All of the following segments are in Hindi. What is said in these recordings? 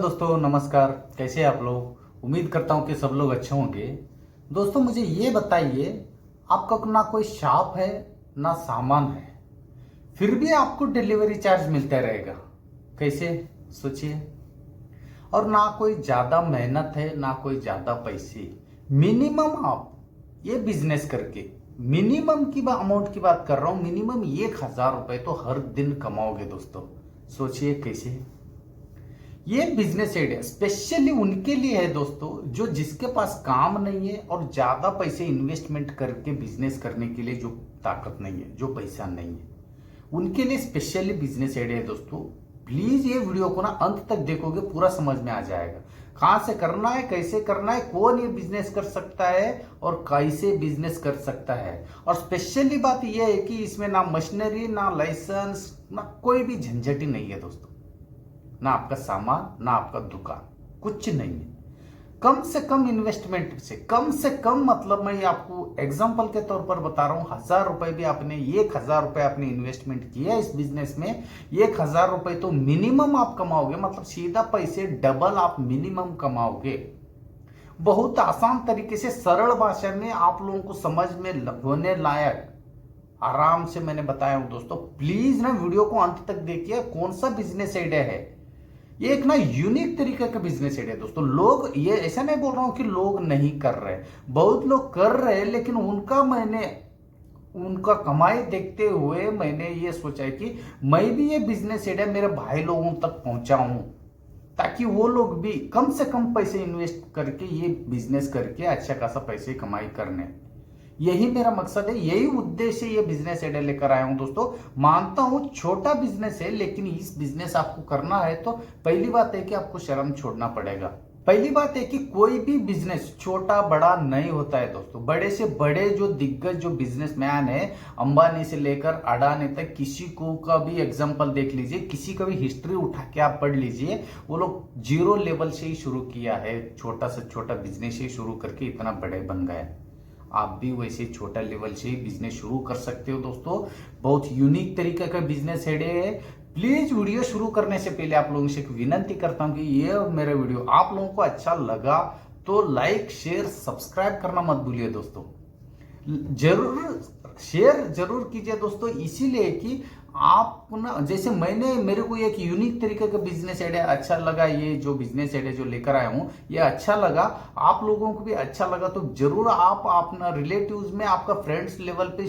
दोस्तों, नमस्कार। कैसे हैं आप लोग? उम्मीद करता हूं कि सब लोग अच्छे होंगे। दोस्तों, मुझे ये बताइए, आपका ना कोई शॉप है ना सामान है, फिर भी आपको डिलीवरी चार्ज मिलता रहेगा। कैसे? सोचिए। और ना कोई ज्यादा मेहनत है ना कोई ज्यादा पैसे। मिनिमम आप ये बिजनेस करके मिनिमम की अमाउंट की बात कर रहा हूं, मिनिमम 1,000 रुपए तो हर दिन कमाओगे दोस्तों। सोचिए कैसे। ये बिजनेस आइडिया स्पेशली उनके लिए है दोस्तों, जो जिसके पास काम नहीं है और ज्यादा पैसे इन्वेस्टमेंट करके बिजनेस करने के लिए जो ताकत नहीं है, जो पैसा नहीं है, उनके लिए स्पेशली बिजनेस आइडिया है दोस्तों। प्लीज ये वीडियो को ना अंत तक देखोगे, पूरा समझ में आ जाएगा कहां से करना है, कैसे करना है, कौन ये बिजनेस कर सकता है और कैसे बिजनेस कर सकता है। और स्पेशली बात यह है कि इसमें ना मशीनरी ना लाइसेंस ना कोई भी झंझट ही नहीं है दोस्तों। ना आपका सामान ना आपका दुकान, कुछ नहीं है। कम से कम इन्वेस्टमेंट से, कम से कम मतलब मैं आपको एग्जांपल के तौर पर बता रहा हूं, 1,000 रुपए भी आपने 1,000 रुपए आपने इन्वेस्टमेंट किया इस बिजनेस में, 1,000 रुपए तो मिनिमम आप कमाओगे। मतलब सीधा पैसे डबल आप मिनिमम कमाओगे। बहुत आसान तरीके से, सरल भाषा में, आप लोगों को समझ में होने लायक आराम से मैंने बताया हूं दोस्तों। प्लीज ना वीडियो को अंत तक देखिए। कौन सा बिजनेस आइडिया है ये, एक ना यूनिक तरीके का बिजनेस आइडिया दोस्तों। लोग, ये ऐसा नहीं बोल रहा हूं कि लोग नहीं कर रहे, बहुत लोग कर रहे हैं, लेकिन उनका कमाई देखते हुए मैंने ये सोचा है कि मैं भी ये बिजनेस आइडिया मेरे भाई लोगों तक पहुंचाऊं, ताकि वो लोग भी कम से कम पैसे इन्वेस्ट करके ये बिजनेस करके अच्छा खासा पैसे कमाई करने। यही मेरा मकसद है, यही उद्देश्य ये बिजनेस आइडिया लेकर आया हूं दोस्तों। मानता हूं छोटा बिजनेस है, लेकिन इस बिजनेस आपको करना है तो पहली बात है कि आपको शर्म छोड़ना पड़ेगा। पहली बात है कि कोई भी बिजनेस छोटा बड़ा नहीं होता है दोस्तों। बड़े से बड़े जो दिग्गज जो बिजनेसमैन है, अंबानी से लेकर अडानी तक, किसी को का भी एग्जांपल देख लीजिए, किसी का भी हिस्ट्री उठा के आप पढ़ लीजिए, वो लोग जीरो लेवल से ही शुरू किया है, छोटा से छोटा बिजनेस ही शुरू करके इतना बड़े बन गए। आप भी वैसे छोटा लेवल से ही बिजनेस शुरू कर सकते हो दोस्तों। बहुत यूनिक तरीके का बिजनेस आइडिया है। प्लीज वीडियो शुरू करने से पहले आप लोगों से एक विनती करता हूं कि ये मेरा वीडियो आप लोगों को अच्छा लगा तो लाइक शेयर सब्सक्राइब करना मत भूलिए दोस्तों। जरूर शेयर जरूर कीजिए दोस्तों, इसीलिए कि आप ना, जैसे मेरे को एक यूनिक तरीके का बिजनेस आइडिया अच्छा लगा, ये जो बिजनेस आइडिया जो लेकर आया हूं ये अच्छा लगा, आप लोगों को भी अच्छा लगा तो जरूर आप अपना रिलेटिव्स में, आपका फ्रेंड्स लेवल पे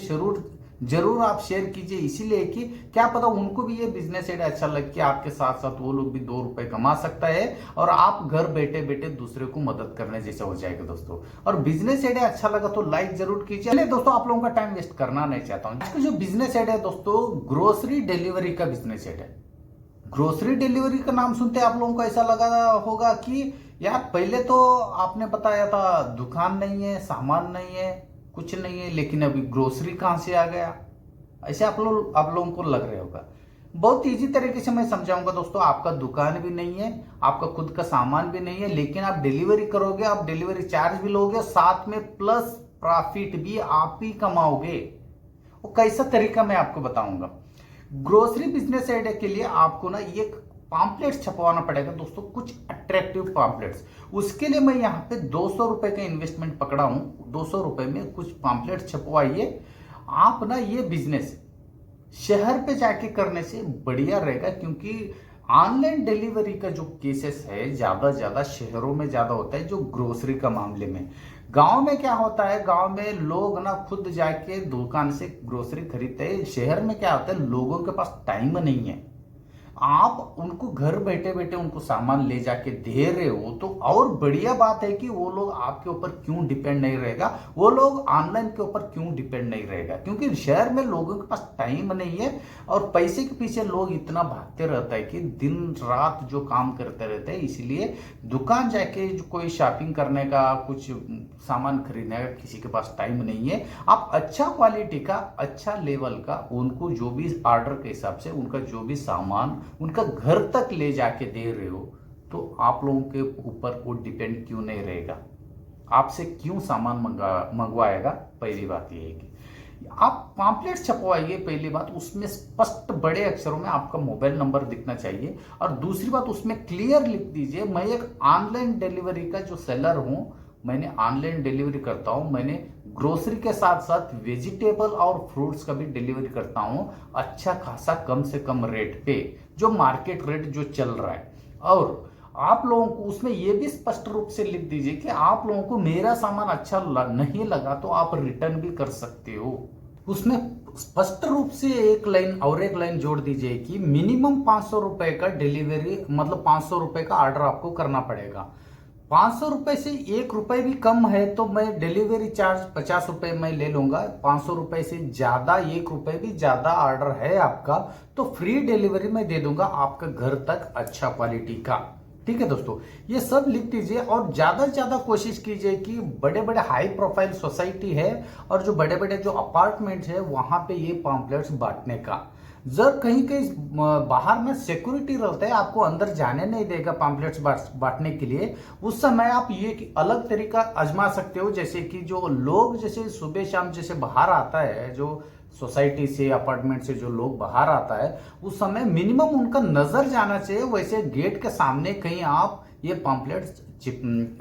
जरूर आप शेयर कीजिए। इसीलिए कि क्या पता उनको भी ये बिजनेस आइडिया अच्छा लग के आपके साथ साथ वो लोग भी 2 रुपए कमा सकता है और आप घर बैठे बैठे दूसरे को मदद करने जैसा हो जाएगा दोस्तों। और बिजनेस आइडिया अच्छा लगा तो लाइक जरूर कीजिए। चलिए दोस्तों, आप लोगों का टाइम वेस्ट करना नहीं चाहता हूं। इसका जो बिजनेस आइडिया दोस्तों, ग्रोसरी डिलीवरी का बिजनेस आइडिया। ग्रोसरी डिलीवरी का नाम सुनते आप लोगों को ऐसा लगा होगा कि यार पहले तो आपने बताया था दुकान नहीं है, सामान नहीं है, कुछ नहीं है, लेकिन अभी ग्रोसरी कहां से आ गया, ऐसे आप लोगों को लग रहे होगा। बहुत इजी तरीके से मैं समझाऊंगा दोस्तों। आपका दुकान भी नहीं है, आपका खुद का सामान भी नहीं है, लेकिन आप डिलीवरी करोगे, आप डिलीवरी चार्ज भी लोगे, साथ में प्लस प्रॉफिट भी आप ही कमाओगे। वो कैसा तरीका मैं आपको बताऊंगा। ग्रोसरी बिजनेस आइडिया के लिए आपको ना ये पॉम्पलेट्स छपवाना पड़ेगा दोस्तों, कुछ अट्रैक्टिव पॉम्पलेट्स। उसके लिए मैं यहाँ पे 200 रुपए का इन्वेस्टमेंट पकड़ा हूं। 200 रुपए में कुछ पॉम्पलेट्स छपवाइए। आप ना ये बिजनेस शहर पे जाके करने से बढ़िया रहेगा, क्योंकि ऑनलाइन डिलीवरी का जो केसेस है ज्यादा शहरों में ज्यादा होता है, जो ग्रोसरी का मामले में। गांव में क्या होता है, गांव में लोग ना खुद जाके दुकान से ग्रोसरी खरीदते हैं। शहर में क्या होता है, लोगों के पास टाइम नहीं है। आप उनको घर बैठे बैठे उनको सामान ले जाके दे रहे हो तो और बढ़िया बात है कि वो लोग आपके ऊपर क्यों डिपेंड नहीं रहेगा, वो लोग ऑनलाइन के ऊपर क्यों डिपेंड नहीं रहेगा, क्योंकि शहर में लोगों के पास टाइम नहीं है और पैसे के पीछे लोग इतना भागते रहता है कि दिन रात जो काम करते रहते हैं। इसलिए दुकान जाके कोई शॉपिंग करने का, कुछ सामान खरीदने का किसी के पास टाइम नहीं है। आप अच्छा क्वालिटी का, अच्छा लेवल का, उनको जो भी ऑर्डर के हिसाब से उनका जो भी सामान उनका घर तक ले जाके दे रहे हो, तो आप लोगों के ऊपर वो डिपेंड क्यों नहीं रहेगा, आपसे क्यों सामान मंगवाएगा। पहली बात यह है कि आप पॉम्पलेट छपवाइए, पहली बात उसमें स्पष्ट बड़े अक्षरों में आपका मोबाइल नंबर दिखना चाहिए, और दूसरी बात उसमें क्लियर लिख दीजिए, मैं एक ऑनलाइन डिलीवरी का जो सेलर हूं, मैंने ऑनलाइन डिलीवरी करता हूं, मैंने ग्रोसरी के साथ साथ वेजिटेबल और फ्रूट्स का भी डिलीवरी करता हूं, अच्छा खासा कम से कम रेट पे, जो मार्केट रेट जो चल रहा है। और आप लोगों को उसमें यह भी स्पष्ट रूप से लिख दीजिए कि आप लोगों को मेरा सामान अच्छा नहीं लगा तो आप रिटर्न भी कर सकते हो। उसमें स्पष्ट रूप से एक लाइन और एक लाइन जोड़ दीजिए कि मिनिमम 500 रुपए का डिलीवरी, मतलब 500 रुपए का ऑर्डर आपको करना पड़ेगा। 500 रुपए से 1 रुपए भी कम है तो मैं डिलीवरी चार्ज 50 रुपए मैं ले लूंगा। 500 रुपए से ज्यादा, 1 रुपए भी ज्यादा ऑर्डर है आपका तो फ्री डिलीवरी मैं दे दूंगा आपका घर तक, अच्छा क्वालिटी का। ठीक है दोस्तों, ये सब लिख दीजिए और ज्यादा से ज्यादा कोशिश कीजिए कि बड़े बड़े हाई प्रोफाइल सोसाइटी है और जो बड़े बड़े जो अपार्टमेंट है वहां पे ये पॉम्पलेट्स बांटने का। जब कहीं कहीं बाहर में सिक्योरिटी रहता है, आपको अंदर जाने नहीं देगा पॉम्पलेट्स बांटने के लिए, उस समय आप ये अलग तरीका आजमा सकते हो। जैसे कि जो लोग जैसे सुबह शाम जैसे बाहर आता है, जो सोसाइटी से अपार्टमेंट से जो लोग बाहर आता है, उस समय मिनिमम उनका नजर जाना चाहिए, वैसे गेट के सामने कहीं आप ये पॉम्पलेट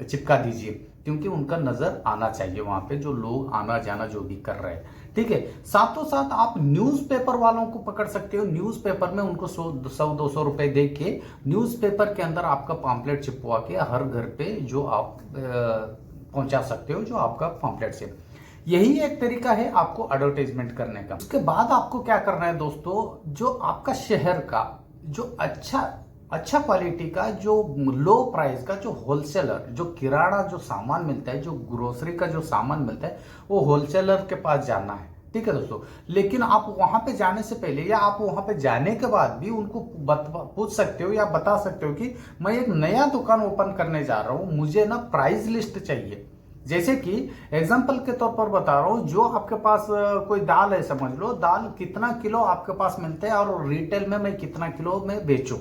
चिपका दीजिए, क्योंकि उनका नजर आना चाहिए वहां पे जो लोग आना जाना जो भी कर रहे हैं। ठीक है, साथों साथ आप न्यूज़पेपर वालों को पकड़ सकते हो। न्यूज़पेपर में उनको 100-200 रुपए दे के न्यूज़पेपर के अंदर आपका पॉम्पलेट चिपवा के हर घर पे जो आप पहुंचा सकते हो, जो आपका पॉम्पलेट से। यही एक तरीका है आपको एडवर्टाइजमेंट करने का। उसके बाद आपको क्या करना है दोस्तों, जो आपका शहर का जो अच्छा क्वालिटी का, जो लो प्राइस का, जो होलसेलर, जो किराना जो सामान मिलता है, जो ग्रोसरी का जो सामान मिलता है, वो होलसेलर के पास जाना है। ठीक है दोस्तों, लेकिन आप वहां पे जाने से पहले या आप वहां पे जाने के बाद भी उनको पूछ सकते हो या बता सकते हो कि मैं एक नया दुकान ओपन करने जा रहा हूं, मुझे ना प्राइस लिस्ट चाहिए। जैसे कि एग्जांपल के तौर पर बता रहा हूं, जो आपके पास कोई दाल है, समझ लो दाल कितना किलो आपके पास मिलता है और रिटेल में मैं कितना किलो में बेचूं।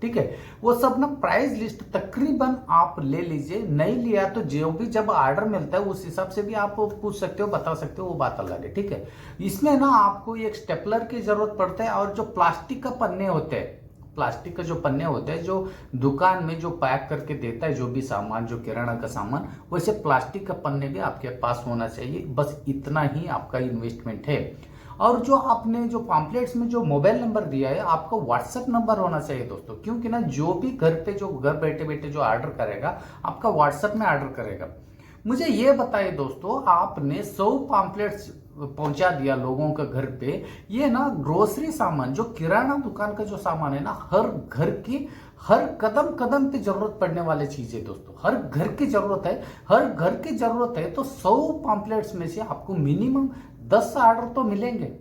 ठीक है, वो सब ना प्राइस लिस्ट तकरीबन आप ले लीजिए, नहीं लिया तो जो भी जब ऑर्डर मिलता है उस हिसाब से भी आप पूछ सकते हो, बता सकते हो, वो बात अलग है। ठीक है, इसमें ना आपको एक स्टेपलर की जरूरत पड़ता है और जो प्लास्टिक का पन्ने होते हैं, प्लास्टिक के जो पन्ने होते हैं जो दुकान में जो पैक करके देता है जो भी सामान, जो किराना का सामान, वैसे प्लास्टिक का पन्ने भी आपके पास होना चाहिए। बस इतना ही आपका इन्वेस्टमेंट है। और जो आपने जो पॉम्पलेट्स में जो मोबाइल नंबर दिया है, आपका व्हाट्सएप नंबर होना चाहिए दोस्तों, क्योंकि ना जो भी घर पे जो घर बैठे बैठे जो ऑर्डर करेगा आपका व्हाट्सएप में ऑर्डर करेगा। मुझे ये बताइए दोस्तों, आपने 100 पॉम्पलेट्स पहुंचा दिया लोगों के घर पे, ये ना ग्रोसरी सामान, जो किराना दुकान का जो सामान है ना, हर घर की हर कदम कदम पे जरूरत पड़ने वाली चीज है दोस्तों, हर घर की जरूरत है, हर घर की जरूरत है। तो 100 पॉम्पलेट्स में से आपको मिनिमम 10 ऑर्डर तो मिलेंगे।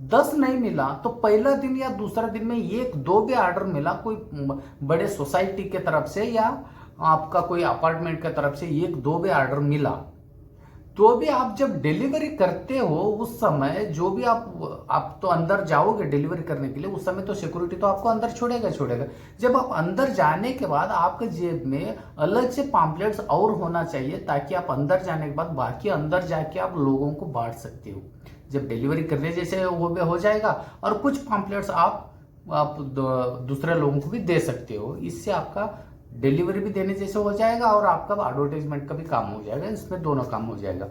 10 नहीं मिला तो पहला दिन या दूसरा दिन में 1-2 भी ऑर्डर मिला, कोई बड़े सोसाइटी के तरफ से या आपका कोई अपार्टमेंट की तरफ से 1-2 भी ऑर्डर मिला, तो भी आप जब डिलीवरी करते हो उस समय जो भी आप तो अंदर जाओगे डिलीवरी करने के लिए, उस समय तो सिक्योरिटी तो आपको अंदर छोड़ेगा। जब आप अंदर जाने के बाद आपके जेब में अलग से पॉम्पलेट्स और होना चाहिए, ताकि आप अंदर जाने के बाद बाकी अंदर जाके आप लोगों को बांट सकते हो। जब डिलीवरी करने जैसे वो भी हो जाएगा और कुछ पॉम्पलेट्स आप दूसरे लोगों को भी दे सकते हो। इससे आपका डिलीवरी भी देने जैसे हो जाएगा और आपका एडवर्टाइजमेंट का भी काम हो जाएगा, इसमें दोनों काम हो जाएगा।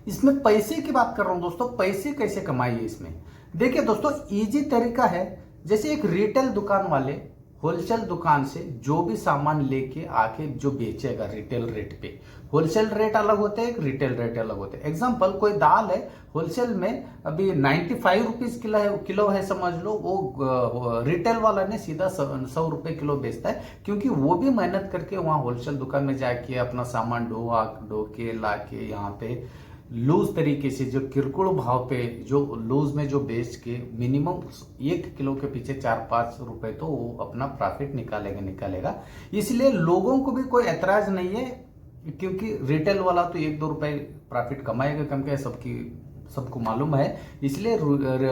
इसमें पैसे की बात कर रहा हूं दोस्तों, पैसे कैसे कमाइए इसमें। देखिए दोस्तों, इजी तरीका है। जैसे एक रिटेल दुकान वाले होलसेल दुकान से जो भी सामान लेके आके जो बेचेगा रिटेल रेट पे, होलसेल रेट अलग होते हैं, रिटेल रेट अलग होते हैं। एग्जांपल, कोई दाल है होलसेल में अभी 95 रुपीज किलो है समझ लो, वो रिटेल वाला ने सीधा 100 रुपए किलो बेचता है, क्योंकि वो भी मेहनत करके वहां होलसेल दुकान में जाके अपना सामान ढो के ला के यहाँ पे लूज तरीके से, जो किरकुड़ भाव पे जो लूज में जो बेच के मिनिमम 1 किलो के पीछे 4-5 रुपए तो वो अपना प्रॉफिट निकालेगा। इसलिए लोगों को भी कोई ऐतराज नहीं है, क्योंकि रिटेल वाला तो 1-2 रुपए प्रॉफिट कमाएगा कम के, सबको मालूम है। इसलिए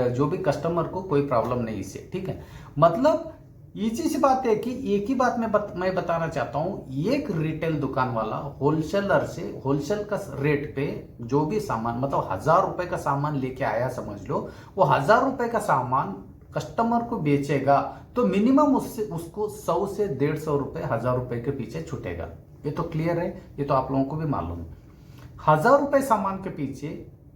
जो भी कस्टमर को कोई प्रॉब्लम नहीं इससे। ठीक है, मतलब इसी सी बात है कि एक ही बात मैं बताना चाहता हूं, एक रिटेल दुकान वाला होलसेलर से होलसेल का रेट पे जो भी सामान, मतलब 1,000 रुपए का सामान लेके आया समझ लो, वो 1,000 रुपए का सामान कस्टमर को बेचेगा तो मिनिमम उससे उसको 100 से 150 रुपए 1,000 रुपए के पीछे छूटेगा। ये तो क्लियर है, ये तो आप लोगों को भी मालूम है। 1,000 रुपए सामान के पीछे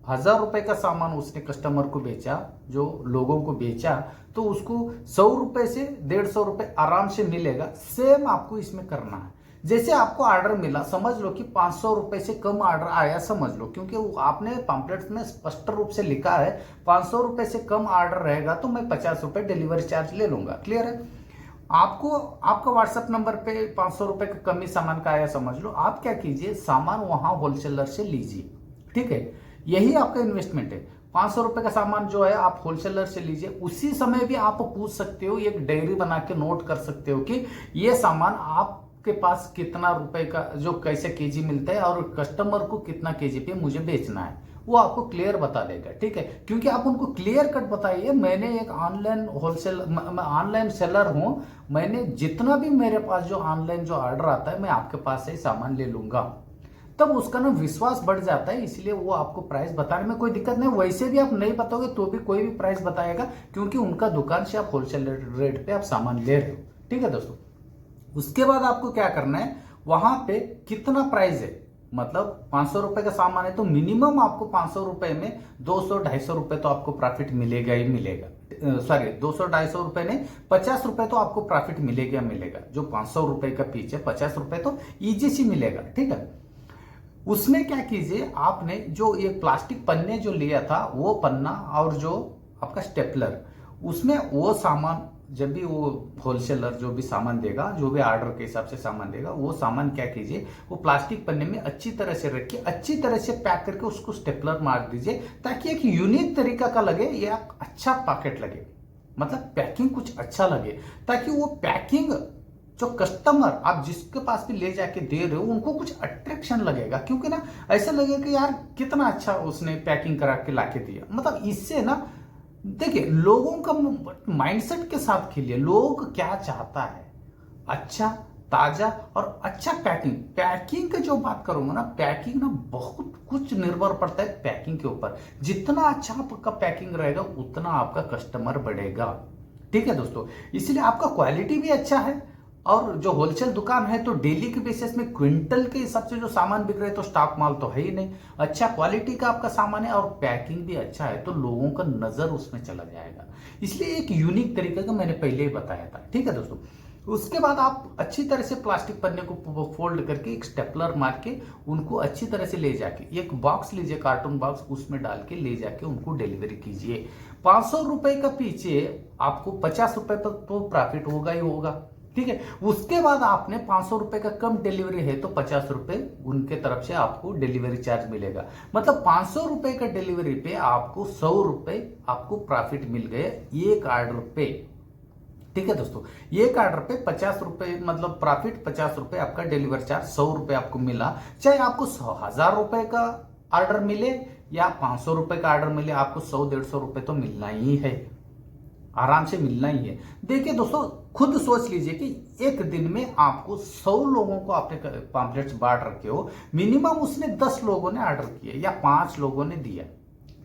1,000 रुपए का सामान उसने कस्टमर को बेचा, जो लोगों को बेचा, तो उसको 100 रुपए से 150 रुपए आराम से मिलेगा। सेम आपको इसमें करना है। जैसे आपको ऑर्डर मिला, समझ लो कि 500 रुपए से कम ऑर्डर आया समझ लो, क्योंकि वो आपने पम्पलेट में स्पष्ट रूप से लिखा है 500 रुपए से कम ऑर्डर रहेगा तो मैं 50 रुपए डिलीवरी चार्ज ले लूंगा। क्लियर है? आपको आपका व्हाट्सएप नंबर पे 500 रुपए का कमी सामान का आया समझ लो, आप क्या कीजिए, सामान वहां होलसेलर से लीजिए। ठीक है, यही आपका इन्वेस्टमेंट है। 500 रुपए का सामान जो है आप होलसेलर से लीजिए। उसी समय भी आप पूछ सकते हो, एक डायरी बना के नोट कर सकते हो कि ये सामान आपके पास कितना रुपए का, जो कैसे केजी मिलता है और कस्टमर को कितना केजी पे मुझे बेचना है, वो आपको क्लियर बता देगा। ठीक है, क्योंकि आप उनको क्लियर कट बताइए, मैंने एक ऑनलाइन होलसेल, मैं ऑनलाइन सेलर हूं, मैंने जितना भी मेरे पास जो ऑनलाइन जो ऑर्डर आता है मैं आपके पास से ही सामान ले लूंगा, तब उसका ना विश्वास बढ़ जाता है। इसलिए वो आपको प्राइस बताने में कोई दिक्कत नहीं। वैसे भी आप नहीं बताओगे तो भी कोई भी प्राइस बताएगा, क्योंकि उनका दुकान से आप होलसेल रेट पे आप सामान ले रहे हो। ठीक है दोस्तों, उसके बाद आपको क्या करना है, वहां पे कितना प्राइस है, मतलब 500 रुपए का सामान है तो मिनिमम आपको 500 रुपए में 200-250 रुपए तो आपको प्रॉफिट मिलेगा ही मिलेगा। सॉरी, 200-250 रुपए नहीं, 50 रुपए तो आपको प्रॉफिट मिलेगा मिलेगा। जो 500 रुपए का पीछे 50 रुपए तो इजी सी मिलेगा। ठीक है, उसमें क्या कीजिए, आपने जो ये प्लास्टिक पन्ने जो लिया था, वो पन्ना और जो आपका स्टेपलर, उसमें वो सामान, जब भी वो होलसेलर जो भी सामान देगा, जो भी ऑर्डर के हिसाब से सामान देगा, वो सामान क्या कीजिए, वो प्लास्टिक पन्ने में अच्छी तरह से रखिए, अच्छी तरह से पैक करके उसको स्टेपलर मार दीजिए, ताकि एक यूनिक तरीका का लगे या अच्छा पैकेट लगे, मतलब पैकिंग कुछ अच्छा लगे, ताकि वो पैकिंग जो कस्टमर आप जिसके पास भी ले जाके दे रहे हो उनको कुछ अट्रैक्शन लगेगा। क्योंकि ना ऐसा लगेगा कि यार कितना अच्छा उसने पैकिंग करा के लाके दिया। मतलब इससे ना, देखिए, लोगों का माइंडसेट के साथ खेलिए। लोग क्या चाहता है, अच्छा, ताजा और अच्छा पैकिंग। पैकिंग की जो बात करूंगा ना, पैकिंग ना बहुत कुछ निर्भर पड़ता है पैकिंग के ऊपर। जितना अच्छा आपका पैकिंग रहेगा उतना आपका कस्टमर बढ़ेगा। ठीक है दोस्तों, इसलिए आपका क्वालिटी भी अच्छा है, और जो होलसेल दुकान है तो डेली के बेसिस में क्विंटल के हिसाब से जो सामान बिक रहे, तो स्टॉक माल तो है ही नहीं, अच्छा क्वालिटी का आपका सामान है और पैकिंग भी अच्छा है, तो लोगों का नजर उसमें चला जाएगा। इसलिए एक यूनिक तरीके का मैंने पहले ही बताया था। ठीक है दोस्तों, उसके बाद आप अच्छी तरह से प्लास्टिक पन्ने को फोल्ड करके एक स्टेपलर मार के उनको अच्छी तरह से ले जाके एक बॉक्स लीजिए, कार्टून बॉक्स, उसमें डाल के ले जाके उनको डिलीवरी कीजिए। 500 रुपए का पीछे आपको 50 रुपए पर तो प्रॉफिट होगा ही होगा। ठीक है, उसके बाद आपने 500 रुपए का कम डिलीवरी है तो 50 रुपए उनके तरफ से आपको डिलीवरी चार्ज मिलेगा। मतलब 500 रुपए का डिलीवरी पे आपको 100 रुपए आपको प्रॉफिट मिल गए एक ऑर्डर पे। ठीक है दोस्तों, एक ऑर्डर पे 50 रुपए मतलब प्रॉफिट, 50 रुपए आपका डिलीवरी चार्ज, 100 रुपए आपको मिला। चाहे आपको 1,000 रुपए का ऑर्डर मिले या 500 रुपए का ऑर्डर मिले, आपको 100-150 रुपए तो मिलना ही है, आराम से मिलना ही है। देखिए दोस्तों, खुद सोच लीजिए कि एक दिन में आपको 100 लोगों को आपने पॉम्पलेट्स बांट रखे हो, मिनिमम उसने 10 लोगों ने ऑर्डर किया या 5 लोगों ने दिया।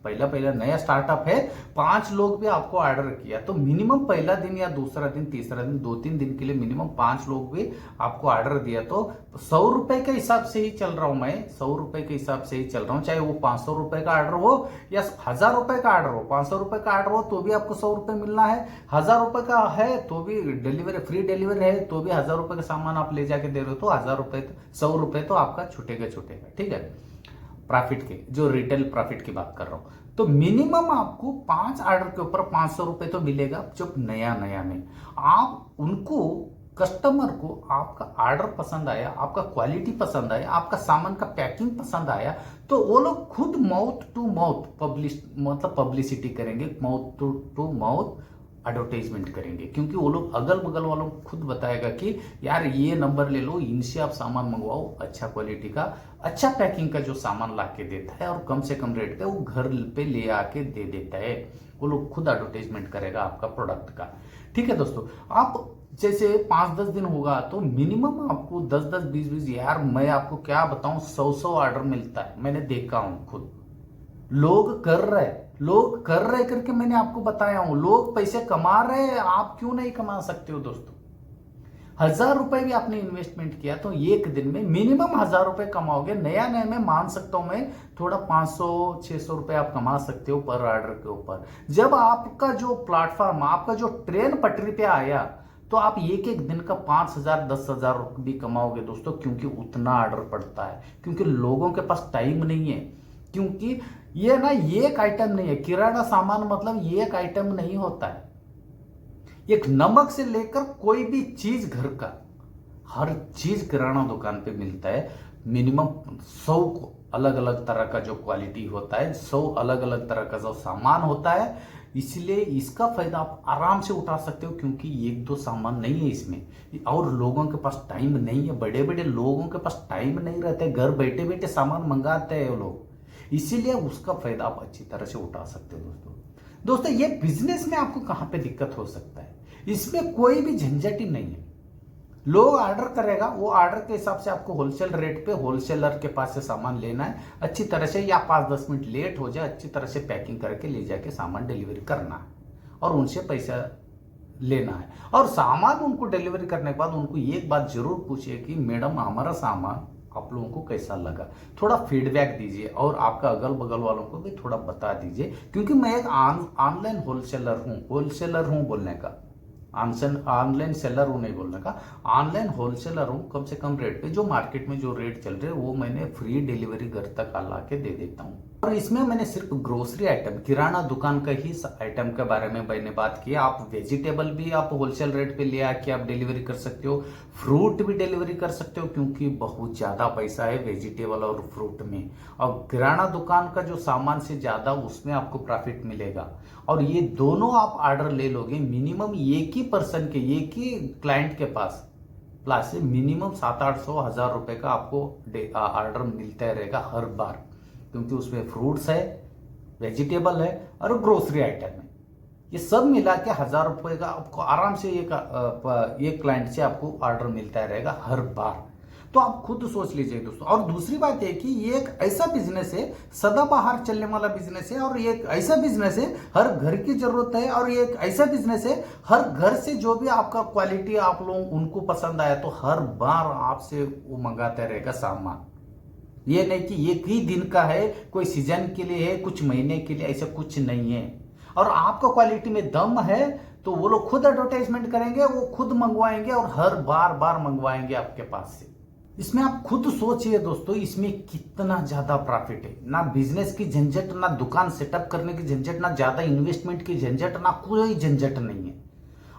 पहला पहला नया स्टार्टअप है, 5 लोग भी आपको ऑर्डर किया, तो मिनिमम पहला दिन या दूसरा दिन, तीसरा दिन, 2-3 दिन के लिए मिनिमम 5 लोग भी आपको ऑर्डर दिया, तो 100 रुपए के हिसाब से ही चल रहा हूं मैं, 100 रुपए के हिसाब से ही चल रहा हूं। चाहे वो 500 रुपए का ऑर्डर हो या 1,000 रुपए का ऑर्डर हो, 500 रुपए का ऑर्डर हो तो भी आपको 100 रुपए मिलना है, 1,000 रुपए का है तो भी डिलीवरी, फ्री डिलीवरी है तो भी 1,000 रुपए का सामान आप ले जाके दे रहे हो तो 1,000 रुपए, 100 रुपए तो आपका छूटेगा छूटेगा। ठीक है, प्रॉफिट के, जो रिटेल प्रॉफिट की बात कर रहा हूं, तो मिनिमम आपको 5 ऑर्डर के ऊपर 500 रुपए तो मिलेगा। जब नया नया में आप उनको, कस्टमर को आपका ऑर्डर पसंद आया, आपका क्वालिटी पसंद आया, आपका सामान का पैकिंग पसंद आया, तो वो लोग खुद माउथ टू माउथ पब्लिसिटी करेंगे, माउथ टू माउथ एडवर्टाइजमेंट करेंगे, क्योंकि वो लोग अगल बगल वालों को खुद बताएगा कि यार ये नंबर ले लो, इनसे आप सामान मंगवाओ, अच्छा क्वालिटी का, अच्छा पैकिंग का जो सामान ला के देता है और कम से कम रेट पे वो घर पे ले आके दे देता है। वो लोग खुद एडवर्टाइजमेंट करेगा आपका प्रोडक्ट का। ठीक है दोस्तों, आप जैसे 5-10 दिन होगा तो मिनिमम आपको 10-10 20-20, यार मैं आपको क्या बताऊं, 100-100 ऑर्डर मिलता है। मैंने देखा हूं खुद, लोग कर रहे करके मैंने आपको बताया हूं, लोग पैसे कमा रहे हैं, आप क्यों नहीं कमा सकते हो दोस्तों। 1,000 रुपए भी आपने इन्वेस्टमेंट किया तो एक दिन में मिनिमम 1,000 रुपए कमाओगे। नया नया मैं मान सकता हूं, मैं थोड़ा 500-600 रुपए आप कमा सकते हो पर ऑर्डर के ऊपर। जब आपका जो प्लेटफॉर्म, आपका जो ट्रेन पटरी पे आया तो आप एक एक दिन का 5,000 10,000 भी कमाओगे दोस्तों, क्योंकि उतना ऑर्डर पड़ता है, क्योंकि लोगों के पास टाइम नहीं है। क्योंकि ये ना एक आइटम नहीं है, किराना सामान मतलब एक आइटम नहीं होता है। एक नमक से लेकर कोई भी चीज घर का, हर चीज किराना दुकान पे मिलता है। मिनिमम 100 अलग अलग तरह का जो क्वालिटी होता है, 100 अलग अलग तरह का जो सामान होता है, इसलिए इसका फायदा आप आराम से उठा सकते हो, क्योंकि एक दो सामान नहीं है इसमें। और लोगों के पास टाइम नहीं है, बड़े बड़े लोगों के पास टाइम नहीं रहता है, घर बैठे बैठे सामान मंगाते हैं वो लोग, इसीलिए उसका फायदा आप अच्छी तरह से उठा सकते हो दोस्तों। ये बिजनेस में आपको कहां पे दिक्कत हो सकता है, इसमें कोई भी झंझट ही नहीं है। लोग ऑर्डर करेगा, वो ऑर्डर के हिसाब से आपको होलसेल रेट पे होलसेलर के पास से सामान लेना है अच्छी तरह से, या 5-10 मिनट लेट हो जाए अच्छी तरह से पैकिंग करके ले जाके सामान डिलीवरी करना है और उनसे पैसा लेना है। और सामान उनको डिलीवरी करने के बाद उनको एक बात जरूर पूछिए कि मैडम हमारा सामान आप लोगों को कैसा लगा, थोड़ा फीडबैक दीजिए और आपका अगल बगल वालों को भी थोड़ा बता दीजिए। क्योंकि मैं एक ऑनलाइन होलसेलर हूं बोलने का, ऑनलाइन सेलर हूं नहीं बोलने का, ऑनलाइन होलसेलर हूं। कम से कम रेट पे जो मार्केट में जो रेट चल रहे हैं वो मैंने फ्री डिलीवरी घर तक ला के दे देता हूं। और इसमें मैंने सिर्फ ग्रोसरी आइटम, किराना दुकान का ही आइटम के बारे में मैंने बात की। आप वेजिटेबल भी आप होलसेल रेट पे ले आके आप डिलीवरी कर सकते हो, फ्रूट भी डिलीवरी कर सकते हो, क्योंकि बहुत ज्यादा पैसा है वेजिटेबल और फ्रूट में। और किराना दुकान का जो सामान से ज्यादा उसमें आपको प्रॉफिट मिलेगा। और ये दोनों आप ऑर्डर ले लोगे मिनिमम एक ही पर्सन के, एक ही क्लाइंट के पास प्लस से मिनिमम 700-800 1,000 रुपए का आपको ऑर्डर मिलता रहेगा हर बार, क्योंकि उसमें फ्रूट्स है, वेजिटेबल है और ग्रोसरी आइटम है। ये सब मिला के 1,000 रुपए का आपको आराम से एक क्लाइंट से आपको ऑर्डर मिलता रहेगा हर बार। तो आप खुद सोच लीजिए दोस्तों। और दूसरी बात है कि ये एक ऐसा बिजनेस है, सदाबहार चलने वाला बिजनेस है, और ये एक ऐसा बिजनेस है हर घर की जरूरत है, और ये एक ऐसा बिजनेस है हर घर से जो भी आपका क्वालिटी आप लोग उनको पसंद आया तो हर बार आपसे वो मंगाते रहेगा सामान। ये नहीं कि एक ही दिन का है, कोई सीजन के लिए है, कुछ महीने के लिए, ऐसा कुछ नहीं है। और आपका क्वालिटी में दम है तो वो लोग खुद एडवर्टाइजमेंट करेंगे, वो खुद मंगवाएंगे और हर बार मंगवाएंगे आपके पास से। इसमें आप खुद सोचिए दोस्तों, इसमें कितना ज्यादा प्रॉफिट है। ना बिजनेस की झंझट, ना दुकान सेटअप करने की झंझट, ना ज्यादा इन्वेस्टमेंट की झंझट, ना कोई झंझट नहीं है।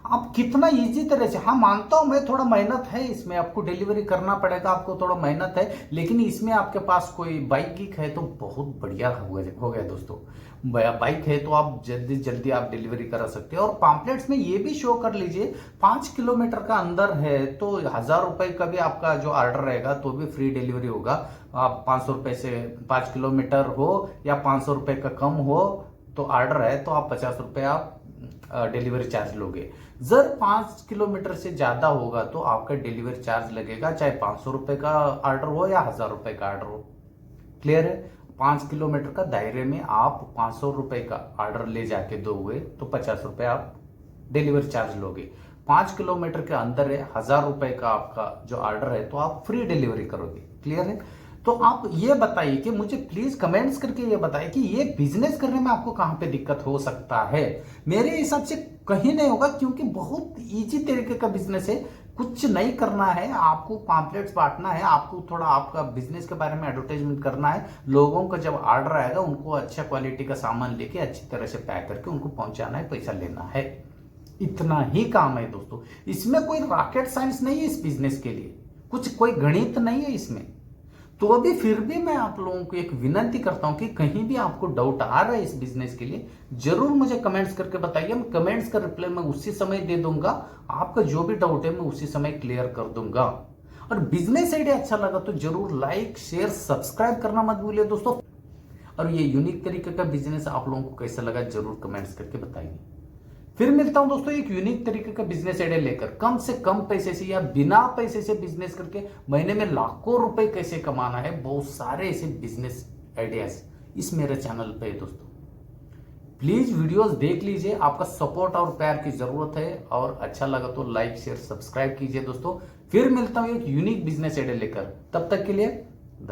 आप कितना इजी तरह से, हाँ मानता हूं मैं थोड़ा मेहनत है इसमें, आपको डिलीवरी करना पड़ेगा, आपको थोड़ा मेहनत है, लेकिन इसमें आपके पास कोई बाइक गीक है तो बहुत बढ़िया हो गया दोस्तों। बाइक है तो आप जल्दी जल्दी आप डिलीवरी करा सकते हो। और पैम्पलेट्स में ये भी शो कर लीजिए 5 किलोमीटर का अंदर है तो 1,000 रुपए का भी आपका जो ऑर्डर रहेगा तो भी फ्री डिलीवरी होगा। आप 500 रुपए से 5 किलोमीटर हो या 500 रुपए का कम हो तो ऑर्डर है तो आप 50 रुपए आप डिलीवरी चार्ज लोगे। जर 5 किलोमीटर से ज्यादा होगा तो आपका डिलीवरी चार्ज लगेगा, चाहे 500 रुपए का ऑर्डर हो या 1,000 रुपए का ऑर्डर हो। क्लियर है? 5 किलोमीटर का दायरे में आप 500 रुपए का ऑर्डर ले जाके दोगे तो 50 रुपए आप डिलीवरी चार्ज लोगे। 5 किलोमीटर के अंदर है, 1,000 रुपए का आपका जो ऑर्डर है तो आप फ्री डिलीवरी करोगे। क्लियर है? तो आप ये बताइए कि मुझे प्लीज कमेंट्स करके ये बताइए कि ये बिजनेस करने में आपको कहां पे दिक्कत हो सकता है। मेरे हिसाब से कहीं नहीं होगा, क्योंकि बहुत इजी तरीके का बिजनेस है। कुछ नहीं करना है, आपको पैम्पलेट्स बांटना है, आपको थोड़ा आपका बिजनेस के बारे में एडवर्टाइजमेंट करना है। लोगों का जब ऑर्डर आएगा उनको अच्छा क्वालिटी का सामान लेके अच्छी तरह से पैक करके उनको पहुंचाना है, पैसा लेना है। इतना ही काम है दोस्तों। इसमें कोई रॉकेट साइंस नहीं है इस बिजनेस के लिए, कुछ कोई गणित नहीं है इसमें। तो अभी फिर भी मैं आप लोगों को एक विनती करता हूं कि कहीं भी आपको डाउट आ रहा है इस बिजनेस के लिए जरूर मुझे कमेंट्स करके बताइए। मैं कमेंट्स का रिप्लाई मैं उसी समय दे दूंगा। आपका जो भी डाउट है मैं उसी समय क्लियर कर दूंगा। और बिजनेस आइडिया अच्छा लगा तो जरूर लाइक शेयर सब्सक्राइब करना मत भूलिए दोस्तों। और ये यूनिक तरीके का बिजनेस आप लोगों को कैसा लगा जरूर कमेंट्स करके बताइए। फिर मिलता हूं दोस्तों एक यूनिक तरीके का बिजनेस आइडिया लेकर, कम से कम पैसे से या बिना पैसे से बिजनेस करके महीने में लाखों रुपए कैसे कमाना है। बहुत सारे ऐसे बिजनेस आइडियाज इस मेरे चैनल पे है दोस्तों। प्लीज वीडियोस देख लीजिए, आपका सपोर्ट और प्यार की जरूरत है, और अच्छा लगा तो लाइक शेयर सब्सक्राइब कीजिए दोस्तों। फिर मिलता हूं एक यूनिक बिजनेस आइडिया लेकर, तब तक के लिए